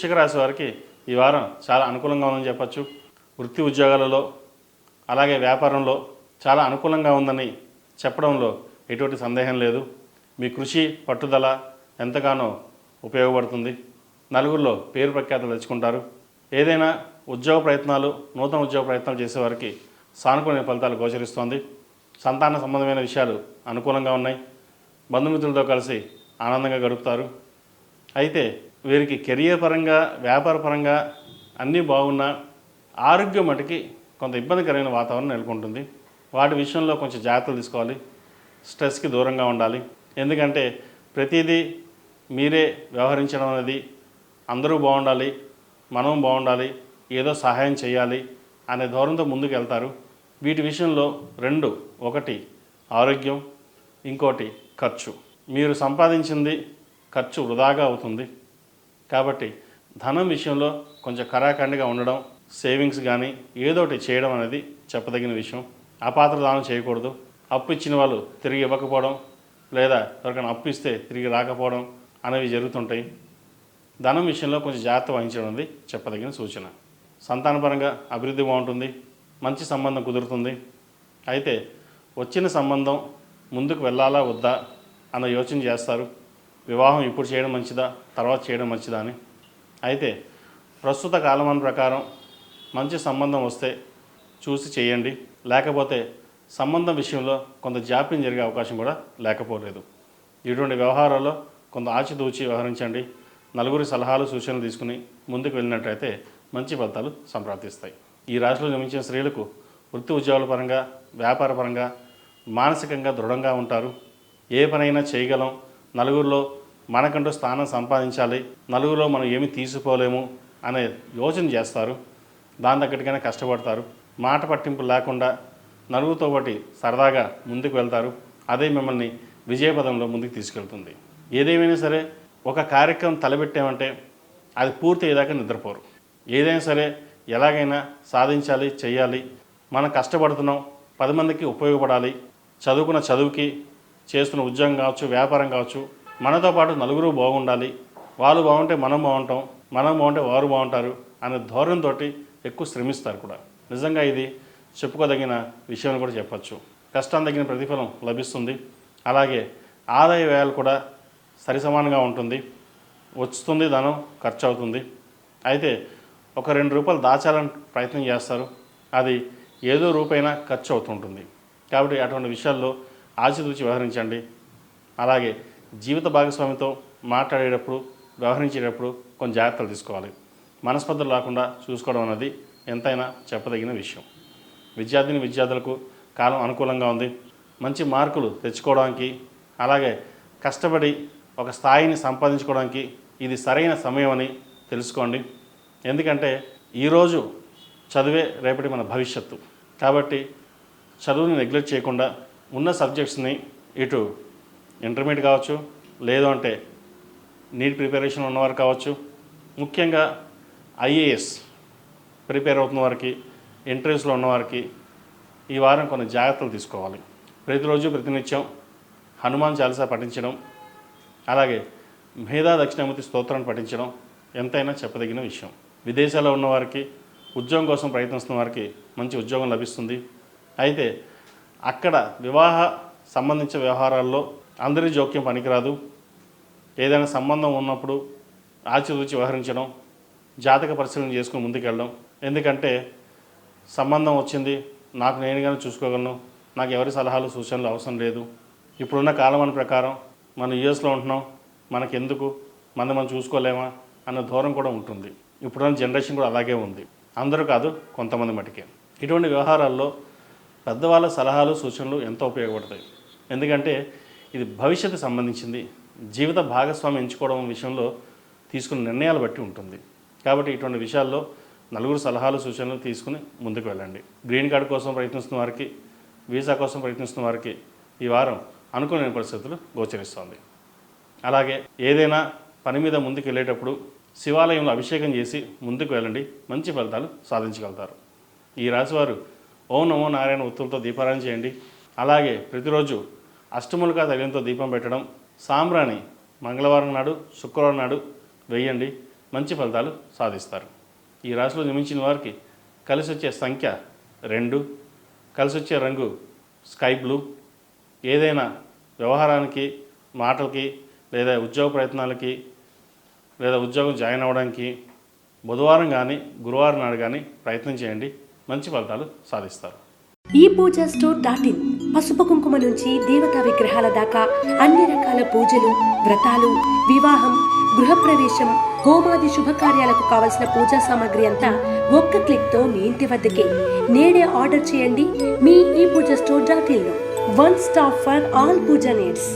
వృశ్చిక రాశి వారికి ఈ వారం చాలా అనుకూలంగా ఉందని చెప్పచ్చు. వృత్తి ఉద్యోగాలలో అలాగే వ్యాపారంలో చాలా అనుకూలంగా ఉందని చెప్పడంలో ఎటువంటి సందేహం లేదు. మీ కృషి పట్టుదల ఎంతగానో ఉపయోగపడుతుంది. నలుగురిలో పేరు ప్రఖ్యాతలు తెచ్చుకుంటారు. ఏదైనా ఉద్యోగ ప్రయత్నాలు నూతన ఉద్యోగ ప్రయత్నాలు చేసేవారికి సానుకూల ఫలితాలు గోచరిస్తోంది. సంతాన సంబంధమైన విషయాలు అనుకూలంగా ఉన్నాయి. బంధుమిత్రులతో కలిసి ఆనందంగా గడుపుతారు. అయితే వీరికి కెరియర్ పరంగా వ్యాపార పరంగా అన్నీ బాగున్నా ఆరోగ్యం మటుకి కొంత ఇబ్బందికరమైన వాతావరణం నెలకొంటుంది. వాటి విషయంలో కొంచెం జాగ్రత్తలు తీసుకోవాలి. స్ట్రెస్కి దూరంగా ఉండాలి. ఎందుకంటే ప్రతిదీ మీరే వ్యవహరించడం అనేది అందరూ బాగుండాలి, మనం బాగుండాలి, ఏదో సహాయం చేయాలి అనే ధోరణితో ముందుకు వెళ్తారు. వీటి విషయంలో రెండు, ఒకటి ఆరోగ్యం, ఇంకోటి ఖర్చు. మీరు సంపాదించింది ఖర్చు వృధాగా అవుతుంది. కాబట్టి ధనం విషయంలో కొంచెం కరాఖండిగా ఉండడం, సేవింగ్స్ కానీ ఏదోటి చేయడం అనేది చెప్పదగిన విషయం. అపాత్ర దానం చేయకూడదు. అప్పు ఇచ్చిన వాళ్ళు తిరిగి ఇవ్వకపోవడం లేదా ఎవరికైనా అప్పు ఇస్తే తిరిగి రాకపోవడం అనేవి జరుగుతుంటాయి. ధనం విషయంలో కొంచెం జాగ్రత్త వహించడం అనేది చెప్పదగిన సూచన. సంతానపరంగా అభివృద్ధి బాగుంటుంది. మంచి సంబంధం కుదురుతుంది. అయితే వచ్చిన సంబంధం ముందుకు వెళ్ళాలా వద్దా అన్న యోచన చేస్తారు. వివాహం ఇప్పుడు చేయడం మంచిదా తర్వాత చేయడం మంచిదా అని. అయితే ప్రస్తుత కాలమాన ప్రకారం మంచి సంబంధం వస్తే చూసి చేయండి. లేకపోతే సంబంధం విషయంలో కొంత జాప్యం జరిగే అవకాశం కూడా లేకపోలేదు. ఇటువంటి వ్యవహారాల్లో కొంత ఆచితూచి వ్యవహరించండి. నలుగురి సలహాలు సూచనలు తీసుకుని ముందుకు వెళ్ళినట్లయితే మంచి ఫలితాలు సంప్రాప్తిస్తాయి. ఈ రాశిలో జన్మించిన స్త్రీలకు వృత్తి ఉద్యోగాల పరంగా వ్యాపార పరంగా మానసికంగా దృఢంగా ఉంటారు. ఏ పనైనా చేయగలం. నలుగురిలో మనకంటూ స్థానం సంపాదించాలి, నలుగురిలో మనం ఏమి తీసుకోలేము అనే యోచన చేస్తారు. దాని తగ్గట్టుగానే కష్టపడతారు. మాట పట్టింపు లేకుండా నలుగురితో పాటు సరదాగా ముందుకు వెళ్తారు. అదే మిమ్మల్ని విజయపదంలో ముందుకు తీసుకెళ్తుంది. ఏదేమైనా సరే ఒక కార్యక్రమం తలపెట్టామంటే అది పూర్తి అయ్యేదాకా నిద్రపోరు. ఏదైనా సరే ఎలాగైనా సాధించాలి, చెయ్యాలి. మనం కష్టపడుతున్నాం, 10 మందికి ఉపయోగపడాలి. చదువుకున్న చదువుకి, చేస్తున్న ఉద్యోగం కావచ్చు, వ్యాపారం కావచ్చు, మనతో పాటు నలుగురు బాగుండాలి. వాళ్ళు బాగుంటే మనం బాగుంటాం, మనం బాగుంటే వారు బాగుంటారు అనే ధోరణితో ఎక్కువ శ్రమిస్తారు కూడా. నిజంగా ఇది చెప్పుకోదగిన విషయం కూడా చెప్పచ్చు. కష్టం తగిన ప్రతిఫలం లభిస్తుంది. అలాగే ఆదాయ వ్యయాలు కూడా సరిసమానంగా ఉంటుంది. వస్తుంది ధనం, ఖర్చు అవుతుంది. అయితే ఒక 2 రూపాయలు దాచాలని ప్రయత్నం చేస్తారు. అది ఏదో రూపైనా ఖర్చు అవుతుంటుంది. కాబట్టి అటువంటి విషయాల్లో ఆచితూచి వ్యవహరించండి. అలాగే జీవిత భాగస్వామితో మాట్లాడేటప్పుడు వ్యవహరించేటప్పుడు కొంచెం జాగ్రత్తలు తీసుకోవాలి. మనస్పర్ధలు రాకుండా చూసుకోవడం అనేది ఎంతైనా చెప్పదగిన విషయం. విద్యార్థులకు కాలం అనుకూలంగా ఉంది. మంచి మార్కులు తెచ్చుకోవడానికి అలాగే కష్టపడి ఒక స్థాయిని సంపాదించుకోవడానికి ఇది సరైన సమయం అని తెలుసుకోండి. ఎందుకంటే ఈరోజు చదివే రేపటి మన భవిష్యత్తు. కాబట్టి చదువుని నెగ్లెక్ట్ చేయకుండా ఉన్న సబ్జెక్ట్స్ని ఇటు ఇంటర్మీడియట్ కావచ్చు, లేదు అంటే నీట్ ప్రిపరేషన్ ఉన్నవారు కావచ్చు, ముఖ్యంగా ఐఏఎస్ ప్రిపేర్ అవుతున్న వారికి, ఇంటర్వ్యూస్లో ఉన్నవారికి ఈ వారం కొన్ని జాగ్రత్తలు తీసుకోవాలి. ప్రతిరోజు ప్రతినిత్యం హనుమాన్ చాలీసా పఠించడం, అలాగే మేధా దక్షిణామూర్తి స్తోత్రాన్ని పఠించడం ఎంతైనా చెప్పదగిన విషయం. విదేశాల్లో ఉన్నవారికి, ఉద్యోగం కోసం ప్రయత్నిస్తున్న వారికి మంచి ఉద్యోగం లభిస్తుంది. అయితే అక్కడ వివాహ సంబంధించిన వ్యవహారాల్లో అందరి జోక్యం పనికిరాదు. ఏదైనా సంబంధం ఉన్నప్పుడు ఆచితూచి వ్యవహరించడం, జాతక పరిశీలన చేసుకుని ముందుకెళ్ళడం. ఎందుకంటే సంబంధం వచ్చింది, నాకు నేనుగానే చూసుకోగలను, నాకు ఎవరి సలహాలు సూచనలు అవసరం లేదు, ఇప్పుడున్న కాలమాన ప్రకారం మనం యూఎస్లో ఉంటున్నాం, మనకెందుకు, మనం చూసుకోలేమా అన్న దూరం కూడా ఉంటుంది. ఇప్పుడున్న జనరేషన్ కూడా అలాగే ఉంది. అందరూ కాదు, కొంతమంది మటుకే. ఇటువంటి వ్యవహారాల్లో పెద్దవాళ్ళ సలహాలు సూచనలు ఎంతో ఉపయోగపడతాయి. ఎందుకంటే ఇది భవిష్యత్తు సంబంధించింది. జీవిత భాగస్వామి ఎంచుకోవడం విషయంలో తీసుకున్న నిర్ణయాలు బట్టి ఉంటుంది. కాబట్టి ఇటువంటి విషయాల్లో నలుగురు సలహాలు సూచనలు తీసుకుని ముందుకు వెళ్ళండి. గ్రీన్ కార్డు కోసం ప్రయత్నిస్తున్న వారికి, వీసా కోసం ప్రయత్నిస్తున్న వారికి ఈ వారం అనుకూలమైన పరిస్థితులు గోచరిస్తోంది. అలాగే ఏదైనా పని మీద ముందుకు వెళ్ళేటప్పుడు శివాలయంలో అభిషేకం చేసి ముందుకు వెళ్ళండి. మంచి ఫలితాలు సాధించగలుగుతారు. ఈ రాశివారు ఓం నమో నారాయణ ఒత్తులతో దీపారాయణ చేయండి. అలాగే ప్రతిరోజు అష్టములుగా తైలంతో దీపం పెట్టడం, సాంబ్రాణి మంగళవారం నాడు, శుక్రవారం నాడు వేయండి. మంచి ఫలితాలు సాధిస్తారు. ఈ రాశిలో జన్మించిన వారికి కలిసి వచ్చే సంఖ్య 2, కలిసి వచ్చే రంగు స్కై బ్లూ. ఏదైనా వ్యవహారానికి, మాటలకి లేదా ఉద్యోగ ప్రయత్నాలకి లేదా ఉద్యోగం జాయిన్ అవ్వడానికి బుధవారం కానీ గురువారం నాడు కానీ ప్రయత్నం చేయండి, మంచి ఫలితాలు సాధిస్తారు. ePoojaStore.in పసుపు కుంకుమ నుంచి దేవతా విగ్రహాల దాకా అన్ని రకాల పూజలు, వ్రతాలు, వివాహం, గృహప్రవేశం, హోమాది శుభకార్యాలకు కావలసిన పూజా సామాగ్రి అంతా ఒక్క క్లిక్తో మీ ఇంటి వద్దకే. నేడే ఆర్డర్ చేయండి మీ ePoojaStore.in లో. One stop for all puja needs.